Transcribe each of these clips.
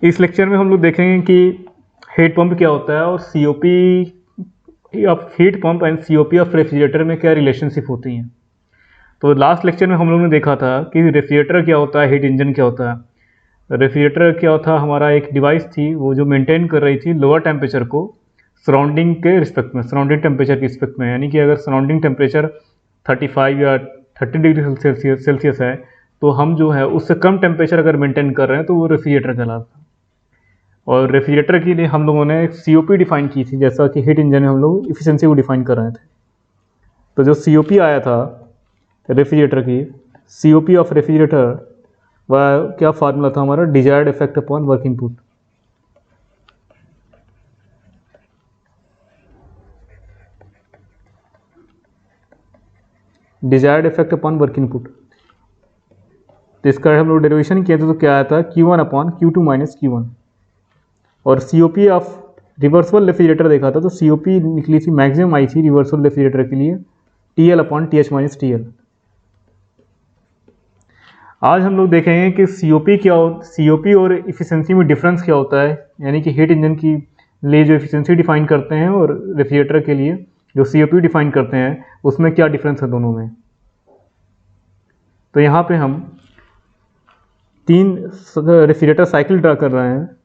इस लेक्चर में हम लोग देखेंगे कि हीट पंप क्या होता है और COP of heat pump and COP of refrigerator में क्या रिलेशनशिप होती हैं। तो लास्ट लेक्चर में हम लोगों ने देखा था कि रेफ्रिजरेटर क्या होता है, हीट इंजन क्या होता है। रेफ्रिजरेटर क्या होता है, हमारा एक डिवाइस थी वो जो मेंटेन कर रही थी लोअर टेम्परेचर को सराउंडिंग के रिस्पेक्ट में, सराउंडिंग टेम्परेचर के रिस्पेक्ट में। यानी कि अगर सराउंडिंग टेम्परेचर 35 या 30 डिग्री सेल्सियस है तो हम जो है उससे कम टेम्परेचर अगर मेंटेन कर रहे हैं तो वो रेफ्रिजरेटर कहलाता है। और रेफ्रिजरेटर के लिए हम लोगों ने सीओपी डिफाइन की थी, जैसा कि हीट इंजन में हम लोग इफिशिएंसी को डिफाइन कर रहे थे। तो जो सीओपी आया था रेफ्रिजरेटर की, सीओपी ऑफ रेफ्रिजरेटर, वह क्या फार्मूला था हमारा, desired effect upon work input. Desired effect upon work input. तो इसका हम लोग डेरिवेशन किया था तो क्या आया था, Q1 upon Q2 minus Q1। और सीओपी ऑफ रिवर्सिबल रेफ्रिजरेटर देखा था तो सीओपी निकली थी, मैक्सिमम आई थी रिवर्सिबल रेफ्रिजरेटर के लिए TL upon TH minus TL। आज हम लोग देखेंगे कि सीओपी क्या हो, सीओपी और इफिशिएंसी में डिफरेंस क्या होता है। यानी कि हीट इंजन की लिए जो इफिशिएंसी डिफाइन करते हैं और रेफ्रिजरेटर के लिए जो सीओपी डिफाइन करते हैं उसमें क्या डिफरेंस है दोनों में। तो यहाँ पे हम 3 रेफ्रिजरेटर साइकिल ड्रा कर रहे हैं।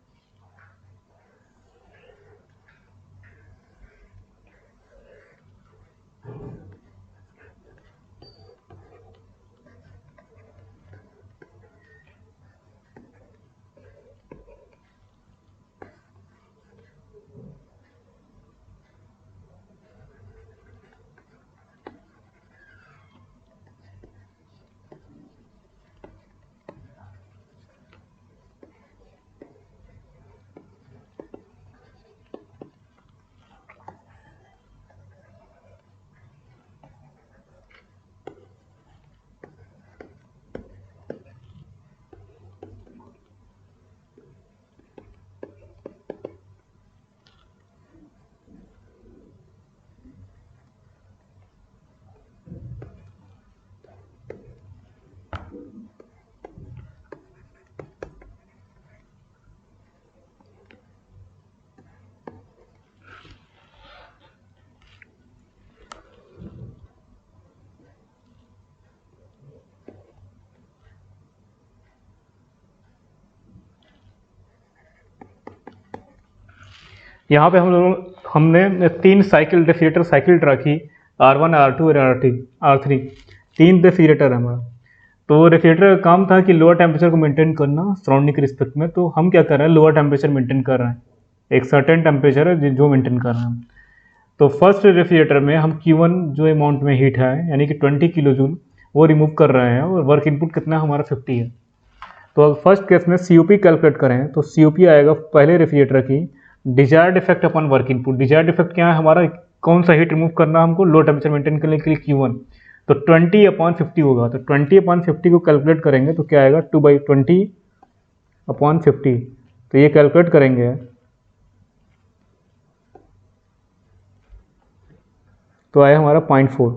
यहाँ पे हमने 3 साइकिल रेफ्रिजरेटर साइकिल ड्रा की, R1 R2 और R3। 3 रेफ्रिजरेटर है हमारा। तो रेफ्रिजरेटर का काम था कि लोअर टेम्परेचर को मेंटेन करना सराउंडिंग के रिस्पेक्ट में। तो हम क्या कर रहे हैं, लोअर टेम्परेचर मेंटेन कर रहे हैं, एक सर्टेन टेम्परेचर है जो मेंटेन कर रहे हैं। तो फर्स्ट रेफ्रिजरेटर में हम Q1 जो अमाउंट में हीट है यानी कि 20 किलो जूल वो रिमूव कर रहे हैं और वर्क इनपुट कितना हमारा 50 है। तो फर्स्ट केस में सीओपी कैलकुलेट करें तो सीओपी आएगा पहले रेफ्रिजरेटर की desired effect upon work input. Desired effect क्या है हमारा, कौन सा हीट रिमूव करना हमको, लो टेम्परेचर मेंटेन करने के लिए Q1। तो 20/50 होगा। तो 20/50 को कैलकुलेट करेंगे तो क्या आएगा, 2/20/50। तो ये कैलकुलेट करेंगे तो आया हमारा 0.4।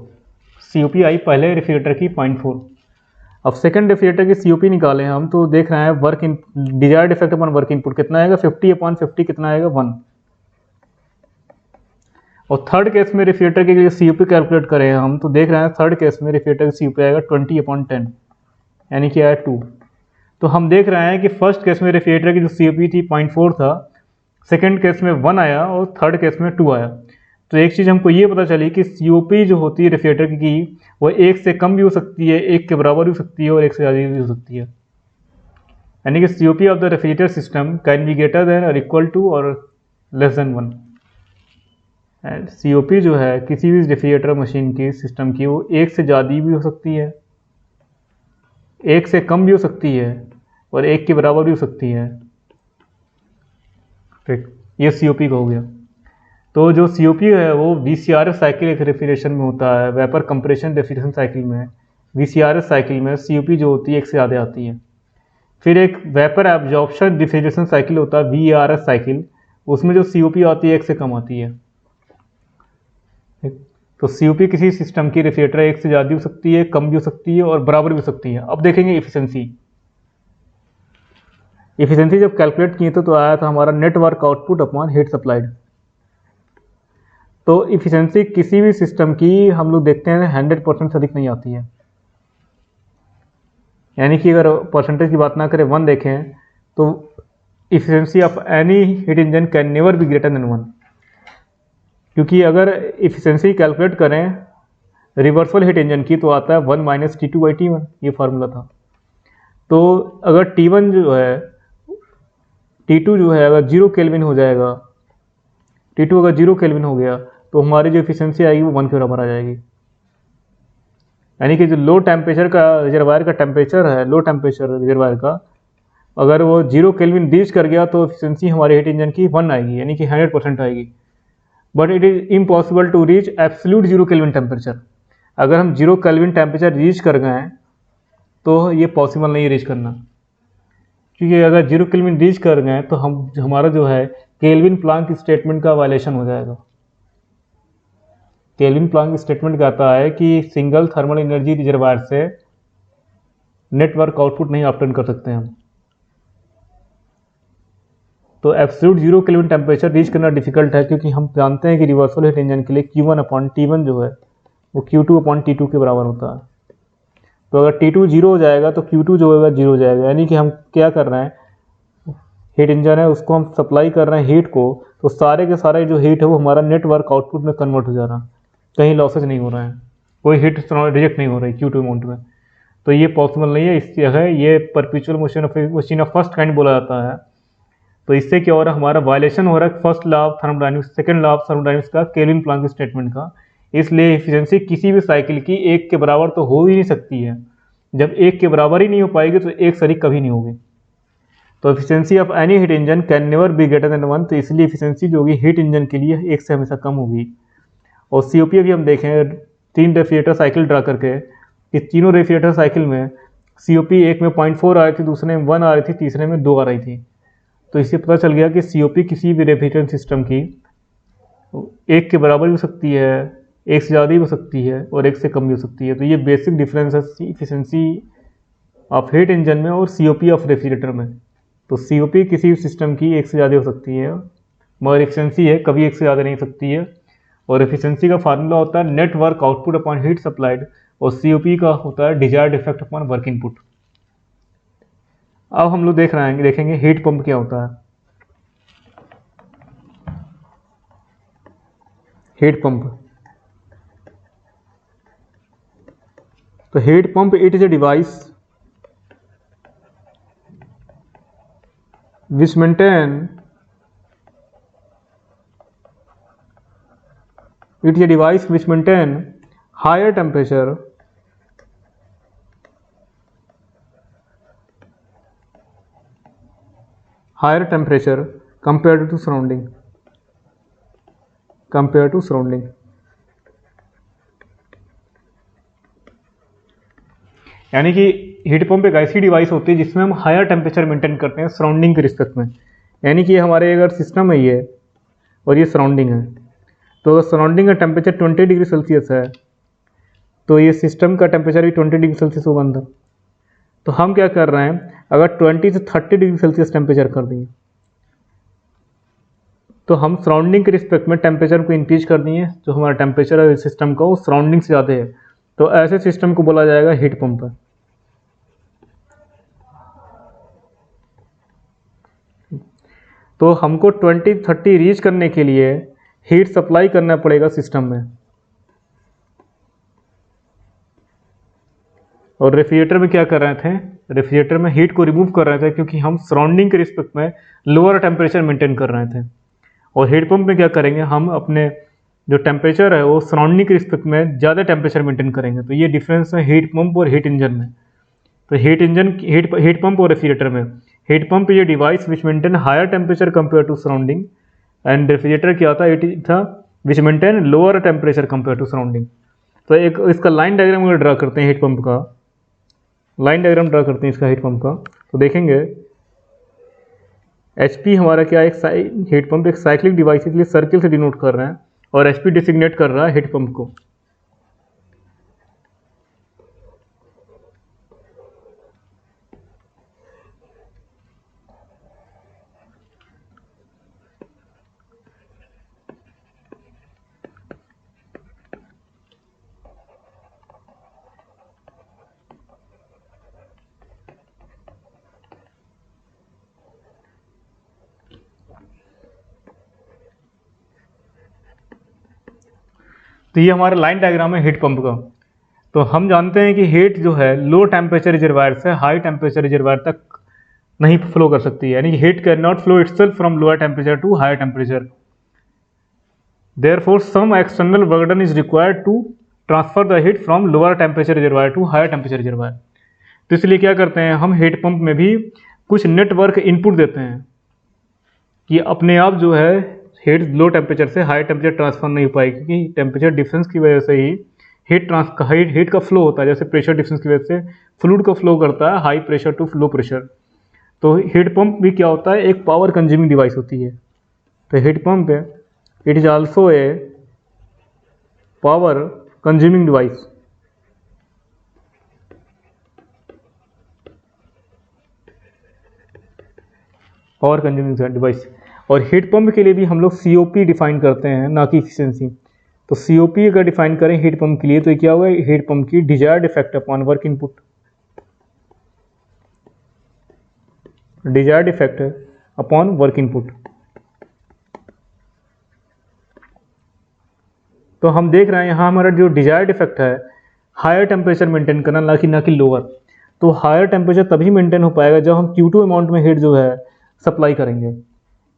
सीओपी आई पहले रेफ्रिजरेटर की 0.4। अब सेकंड रेफ्रिजरेटर की सीओपी निकालें हम तो देख रहे हैं work in desired effect upon work input कितना आएगा, 50/50 कितना आएगा, 1। और थर्ड केस में रेफ्रिजरेटर के लिए सीओपी कैलकुलेट करें हम तो देख रहे हैं थर्ड केस में रेफ्रिजरेटर की सीओपी आएगा 20/10 यानी कि आया 2। तो हम देख रहे हैं कि फर्स्ट केस में रेफ्रिजरेटर की जो सीओपी थी 0.4 था, सेकेंड केस में 1 आया और थर्ड केस में 2 आया। तो एक चीज़ हमको ये पता चली कि सीओपी जो होती है रेफ्रिजरेटर की वो 1 से कम भी हो सकती है, 1 के बराबर भी हो सकती है और 1 से ज़्यादा भी हो सकती है। यानी कि COP of the refrigerator system can be greater than और इक्वल टू और लेस देन 1। एंड सीओपी जो है किसी भी रेफ्रिजरेटर मशीन की सिस्टम की वो 1 से ज़्यादा भी हो सकती है, 1 से कम भी हो सकती है और 1 के बराबर भी हो सकती है। ठीक, ये सीओपी का हो गया। तो जो सीओपी है वो VCRS साइकिल एक रेफ्रिजरेशन में होता है, वेपर कंप्रेशन रेफ्रिजरेशन साइकिल में। VCRS साइकिल में सीओपी जो होती है 1 से ज़्यादा आती है। फिर एक वेपर एब्जॉर्प्शन रेफ्रिजरेशन साइकिल होता है VARS साइकिल, उसमें जो सीओपी आती है 1 से कम आती है। तो सीओपी किसी सिस्टम की रेफ्रिजरेटर 1 से ज़्यादा भी हो सकती है, कम भी हो सकती है और बराबर भी हो सकती है। अब देखेंगे इफिशिएंसी। इफिशिएंसी जब कैलकुलेट किए तो आया था हमारा net work output upon heat supplied. तो इफिशिएंसी किसी भी सिस्टम की हम लोग देखते हैं 100% से अधिक नहीं आती है। यानी कि अगर परसेंटेज की बात ना करें 1 देखें तो efficiency of any heat engine can never be greater than 1, क्योंकि अगर इफिशिएंसी कैलकुलेट करें रिवर्सल हीट इंजन की तो आता है 1 माइनस T2 बाई T1, ये फार्मूला था। तो अगर T1 जो है T2 जो है अगर 0 केल्विन हो जाएगा, T2 अगर 0 केल्विन हो गया तो हमारी जो इफिशिएंसी आएगी वो 1 के बराबर आ जाएगी। यानी कि जो लो टेम्परेचर का रिजर्वायर का टेम्परेचर है, लो टेम्परेचर रिजर्वायर का अगर वो 0 केल्विन रीच कर गया तो एफिशिएंसी हमारे हीट इंजन की 1 आएगी, यानी कि 100% आएगी। But it is impossible to reach absolute 0 kelvin temperature. अगर हम 0 केल्विन टेम्परेचर रीच कर गए तो ये पॉसिबल नहीं है रीच करना, क्योंकि अगर 0 केल्विन रीच कर गए तो हमारा जो है केल्विन प्लांक स्टेटमेंट का वायलेशन हो जाएगा। केल्विन प्लांक स्टेटमेंट कहता है कि सिंगल थर्मल एनर्जी रिजर्वायर से नेटवर्क आउटपुट नहीं ऑब्टेन कर सकते हम। तो एब्सोल्यूट 0 केल्विन टेम्परेचर रीच करना डिफिकल्ट है, क्योंकि हम जानते हैं कि रिवर्सल हीट इंजन के लिए Q1 अपॉन T1 जो है वो Q2 अपॉन T2 के बराबर होता है। तो अगर T2 0 हो जाएगा तो Q2 जो होगा 0 हो जाएगा। यानी कि हम क्या कर रहे हैं, हीट इंजन है उसको हम सप्लाई कर रहे हैं हीट को, तो सारे के सारे जो हीट है वो हमारा नेटवर्क आउटपुट में कन्वर्ट हो जा रहा है, कहीं लॉसेज नहीं हो रहा है, कोई हीट रिजेक्ट नहीं हो रही Q2 अमाउंट में। तो ये पॉसिबल नहीं है, इससे है ये perpetual machine of first kind बोला जाता है। तो इससे क्या हो रहा है, हमारा वायलेशन हो रहा है first law of thermodynamics, second law of thermodynamics का, केल्विन प्लांक स्टेटमेंट का। इसलिए एफिशिएंसी किसी भी साइकिल की 1 के बराबर तो हो ही नहीं सकती है। जब 1 के बराबर ही नहीं हो पाएगी तो 1 से अधिक कभी नहीं होगी। तो efficiency of any heat engine can never be greater than 1। तो इसलिए एफिशिएंसी जो होगी हीट इंजन के लिए 1 से हमेशा कम होगी। और COP अभी हम देखें 3 रेफ्रिजरेटर साइकिल ड्रा करके, कि तीनों रेफ्रिजरेटर साइकिल में COP एक में 0.4 आ रही थी, दूसरे में 1 आ रही थी, तीसरे में 2 आ रही थी। तो इससे पता चल गया कि COP किसी भी रेफ्रिजरेटर सिस्टम की 1 के बराबर भी हो सकती है, 1 से ज़्यादा भी हो सकती है और 1 से कम भी हो सकती है। तो ये बेसिक डिफरेंस है इफिशिएंसी ऑफ हीट इंजन में और COP ऑफ रेफ्रिजरेटर में। तो COP किसी भी सिस्टम की 1 से ज़्यादा हो सकती है, मगर एफिशिएंसी है कभी 1 से ज़्यादा नहीं हो सकती है। और एफिशिएंसी का फार्मूला होता है net work output upon heat supplied, और COP का होता है desired effect upon work input. अब हम लोग देखेंगे हीट पंप क्या होता है। हीट पंप, तो heat pump it is a device which maintain it is a device which maintain higher temperature compared to surrounding यानी कि हीट पंप एक ऐसी डिवाइस होती है जिसमें हम हायर टेम्परेचर मेंटेन करते हैं सराउंडिंग के रिस्पेक्ट में। यानी कि हमारे अगर सिस्टम है ये और ये सराउंडिंग है, तो अगर सराउंडिंग का टेम्परेचर 20 डिग्री सेल्सियस है तो ये सिस्टम का टेम्परेचर भी 20 डिग्री सेल्सियस होगा अंदर। तो हम क्या कर रहे हैं, अगर 20 से 30 डिग्री सेल्सियस टेम्परेचर कर दिए तो हम सराउंडिंग के रिस्पेक्ट में टेम्परेचर को इंक्रीज कर दिए, जो हमारा टेम्परेचर है सिस्टम का वो सराउंडिंग से ज़्यादा है। तो ऐसे सिस्टम को बोला जाएगा हीट पंप। तो हमको 20-30 रीच करने के लिए हीट सप्लाई करना पड़ेगा सिस्टम में। और रेफ्रिजरेटर में क्या कर रहे थे, रेफ्रिजरेटर में हीट को रिमूव कर रहे थे, क्योंकि हम सराउंडिंग के रिस्पेक्ट में लोअर टेम्परेचर मेंटेन कर रहे थे। और हीट पंप में क्या करेंगे, हम अपने जो टेम्परेचर है वो सराउंडिंग के रिस्पेक्ट में ज़्यादा टेम्परेचर मेंटेन करेंगे। तो ये डिफरेंस है हीट पंप और हीट इंजन में। तो हीट पंप और रेफ्रिजरेटर में, हीट पंप ये device which maintain higher temperature compare to surrounding, and refrigerator क्या था, इट था which maintain lower temperature compare to surrounding. तो एक इसका लाइन डायग्राम अगर ड्रा करते हैं हीट पंप का, लाइन डायग्राम ड्रा करते हैं इसका हीट पंप का, तो देखेंगे HP हमारा क्या, एक हीट पंप एक साइक्लिक डिवाइस इसलिए सर्किल से डिनोट कर रहे हैं, और HP डिसिग्नेट कर रहा है हीट पंप को। तो ये हमारा लाइन डायग्राम है हीट पंप का। तो हम जानते हैं कि हीट जो है लो टेम्परेचर रिजर्वायर से हाई टेम्परेचर रिजर्वायर तक नहीं फ्लो कर सकती है, यानी कि heat can not flow itself from lower temperature to higher temperature. Therefore some external burden is required to transfer the heat from lower temperature reservoir to higher temperature reservoir. तो इसलिए क्या करते हैं हम हीट पंप में भी कुछ network input देते हैं कि अपने आप जो है हीट लो टेम्परेचर से हाई टेम्परेचर ट्रांसफर नहीं हो पाएगी, क्योंकि टेम्परेचर डिफरेंस की वजह से ही हीट का फ्लो होता है। जैसे प्रेशर डिफरेंस की वजह से फ्लूइड का फ्लो करता है high pressure to low pressure. तो हीट पंप भी क्या होता है, एक पावर कंज्यूमिंग डिवाइस होती है। तो हीट पंप है it is also a power consuming device. Power consuming device. और हीट पंप के लिए भी हम लोग COP डिफाइन करते हैं, ना कि इफिशिएंसी। तो COP अगर डिफाइन करें हीट पंप के लिए तो ये क्या होगा, हीट पंप की desired effect upon work input, desired effect upon work input. तो हम देख रहे हैं यहाँ हमारा जो डिजायर्ड इफेक्ट है हायर टेम्परेचर मेंटेन करना, ना कि लोअर। तो हायर टेम्परेचर तभी मेंटेन हो पाएगा जब हम Q2 अमाउंट में हीट जो है सप्लाई करेंगे।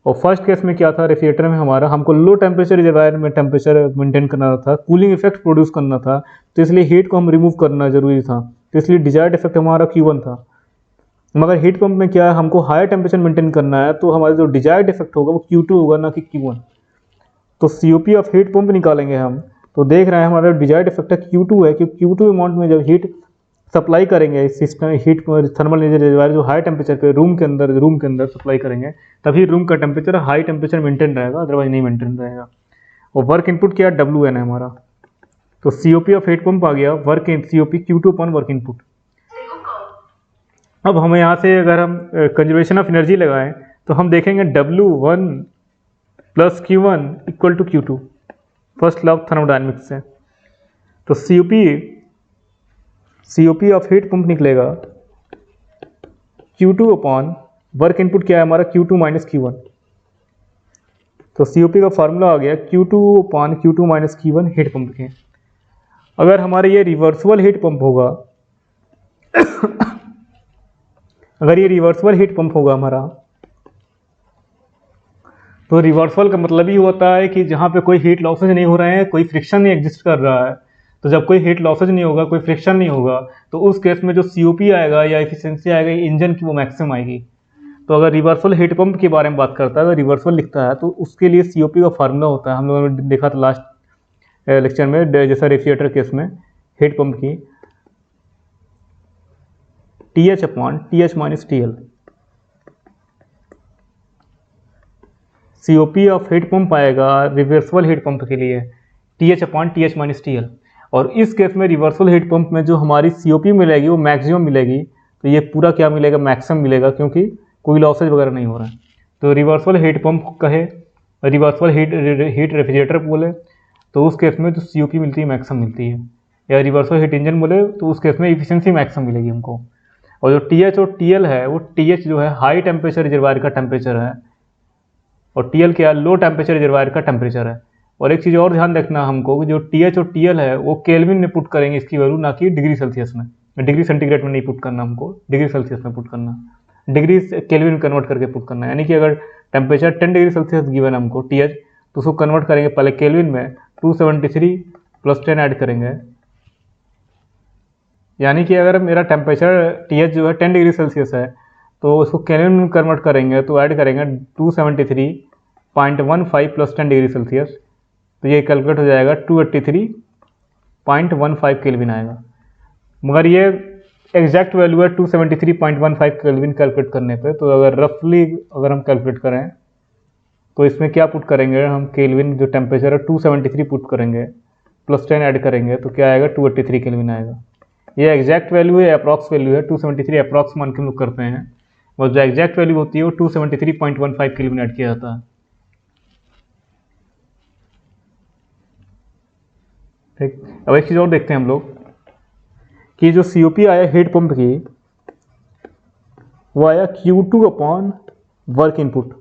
और फर्स्ट केस में क्या था, रेफ्रिजरेटर में हमारा हमको लो टेम्परेचर रिजर्वायर में टेम्परेचर मेंटेन करना था, कूलिंग इफेक्ट प्रोड्यूस करना था, तो इसलिए हीट को हम रिमूव करना जरूरी था। तो इसलिए डिजायर्ड इफेक्ट हमारा Q1 था। मगर हीट पंप में क्या है, हमको हायर टेम्परेचर मेंटेन करना है, तो हमारा जो डिजायर्ड इफेक्ट होगा वो Q2 होगा, ना कि Q1। तो COP ऑफ हीट पंप निकालेंगे हम, तो देख रहे हैं हमारा डिजायर्ड इफेक्ट है Q2 है, क्योंकि Q2 अमाउंट में जब हीट सप्लाई करेंगे सिस्टम हीट थर्मल रिजर्वायर जो हाई टेम्परेचर पे रूम के अंदर सप्लाई करेंगे, तभी रूम का टेम्परेचर हाई टेम्परेचर मेंटेन रहेगा, अदरवाइज नहीं मेंटेन रहेगा। और वर्क इनपुट क्या है, WN है हमारा। तो COP ऑफ हीट पंप आ गया work COP Q2 upon work input. अब हमें यहाँ से अगर हम कंजर्वेशन ऑफ एनर्जी लगाएं तो हम देखेंगे W1 प्लस Q1 equal to Q2, first law of thermodynamics से। तो COP ऑफ हीट पंप निकलेगा Q2 अपॉन वर्क इनपुट क्या है हमारा, Q2 माइनस Q1। तो COP का फार्मूला आ गया Q2 upon Q2 minus Q1 heat pump के। अगर हमारे ये रिवर्सिबल हीट पंप होगा अगर ये रिवर्सिबल हीट पंप होगा हमारा, तो रिवर्सल का मतलब ही होता है कि जहाँ पे कोई हीट लॉसेज नहीं हो रहे हैं, कोई फ्रिक्शन नहीं एग्जिस्ट कर रहा है। तो जब कोई हीट लॉसेज नहीं होगा, कोई फ्रिक्शन नहीं होगा, तो उस केस में जो COP आएगा या एफिशिएंसी आएगा इंजन की वो मैक्सिमम आएगी। तो अगर रिवर्सल हीट पंप के बारे में बात करता है, अगर रिवर्सल लिखता है तो उसके लिए COP का फार्मूला होता है, हम लोगों ने देखा था लास्ट लेक्चर में, जैसा रेफ्रिजरेटर केस में हीट पंप की TH upon TH minus TL। COP of heat pump आएगा रिवर्सिबल हीट पंप के लिए TH upon TH minus TL। और इस केस में रिवर्सल हीट पंप में जो हमारी COP मिलेगी वो मैक्सिमम मिलेगी। तो ये पूरा क्या मिलेगा, मैक्सिमम मिलेगा, क्योंकि कोई लॉसेज वगैरह नहीं हो रहा है। तो रिवर्सल हीट पंप कहे, रिवर्सल हीट रेफ्रिजरेटर बोले तो उस केस में जो COP मिलती है मैक्सिमम मिलती है, या रिवर्सल हीट इंजन बोले तो उस केस में एफिशिएंसी मैक्सिमम मिलेगी हमको। और जो TH और TL है, वो TH जो है हाई टेम्परेचर रिजर्वायर का टेम्परेचर है, और TL क्या है, लो टेम्परेचर रिजर्वायर का टेम्परेचर है। और एक चीज़ और ध्यान रखना हमको कि जो TH और TL है वो केल्विन में पुट करेंगे इसकी वैल्यू, ना कि डिग्री सेल्सियस में। डिग्री सेंटीग्रेड में नहीं पुट करना हमको, डिग्री सेल्सियस में पुट करना, डिग्री केल्विन कन्वर्ट करके पुट करना। यानी कि अगर टेम्परेचर 10 डिग्री सेल्सियस गिवन हमको TH, तो उसको कन्वर्ट करेंगे पहले केल्विन में, 273 प्लस 10 ऐड करेंगे। यानी कि अगर मेरा टेम्परेचर TH जो है 10 डिग्री सेल्सियस है, तो उसको केल्विन में कन्वर्ट करेंगे तो ऐड करेंगे 273.15 प्लस 10 डिग्री सेल्सियस, तो ये कैलकुलेट हो जाएगा 283.15 केल्विन आएगा। मगर ये एग्जैक्ट वैल्यू है 273.15 केल्विन कैलकुलेट करने पे। तो अगर रफली अगर हम कैलकुलेट करें तो इसमें क्या पुट करेंगे हम, केल्विन जो टेम्परेचर है 273 पुट करेंगे, प्लस 10 ऐड करेंगे तो क्या आएगा, 283 केल्विन आएगा। ये एग्जैक्ट वैल्यू है, अप्रॉक्स वैल्यू है, 273 अप्रॉक्स मान के हम लोग करते हैं, और जो एग्जैक्ट वैल्यू होती है वो 273.15 केल्विन ऐड किया जाता है। ठीक, अब एक चीज़ और देखते हैं हम लोग कि जो COP आया हीट पंप की, वो आया Q2 अपॉन वर्क इनपुट।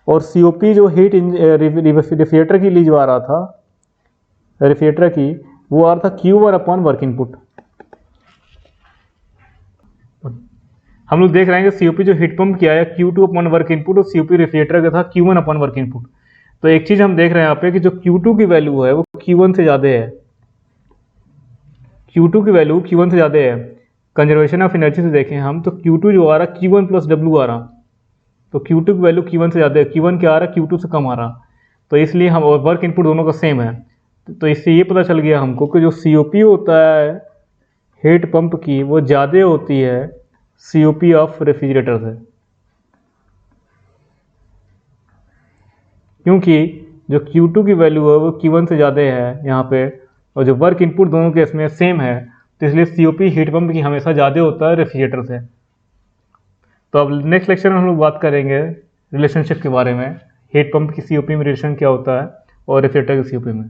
और COP जो हीट रेफ्रिजरेटर के लिए जो आ रहा था रेफ्रिजरेटर की वो आ रहा था Q1 अपॉन वर्क इनपुट। हम लोग देख रहे हैं कि COP जो हीट पंप किया है Q2 अपॉन वर्क इनपुट और COP रेफ्रिजरेटर का था Q1 अपॉन वर्क इनपुट। तो एक चीज़ हम देख रहे हैं यहाँ पे कि जो Q2 की वैल्यू है वो Q1 से ज़्यादा है। Q2 की वैल्यू Q1 से ज़्यादा है। कंजर्वेशन ऑफ एनर्जी से देखें हम तो Q2 जो आ रहा Q1 प्लस W आ रहा, तो Q2 की वैल्यू Q1 से ज़्यादा है। Q1 क्या आ रहा है, Q2 से कम आ रहा। तो इसलिए हम वर्क इनपुट दोनों का सेम है। तो इससे ये पता चल गया हमको कि जो COP होता है हीट पंप की वो ज़्यादा होती है COP ऑफ रेफ्रिजरेटर से, क्योंकि जो Q2 की वैल्यू है वो Q1 से ज़्यादा है यहाँ पे, और जो वर्क इनपुट दोनों के इसमें सेम है, तो इसलिए COP हीट पंप की हमेशा ज़्यादा होता है रेफ्रिजरेटर से। तो अब नेक्स्ट लेक्चर में हम लोग बात करेंगे रिलेशनशिप के बारे में, हीट पंप की COP में रिलेशन क्या होता है और रेफ्रिजरेटर की COP में।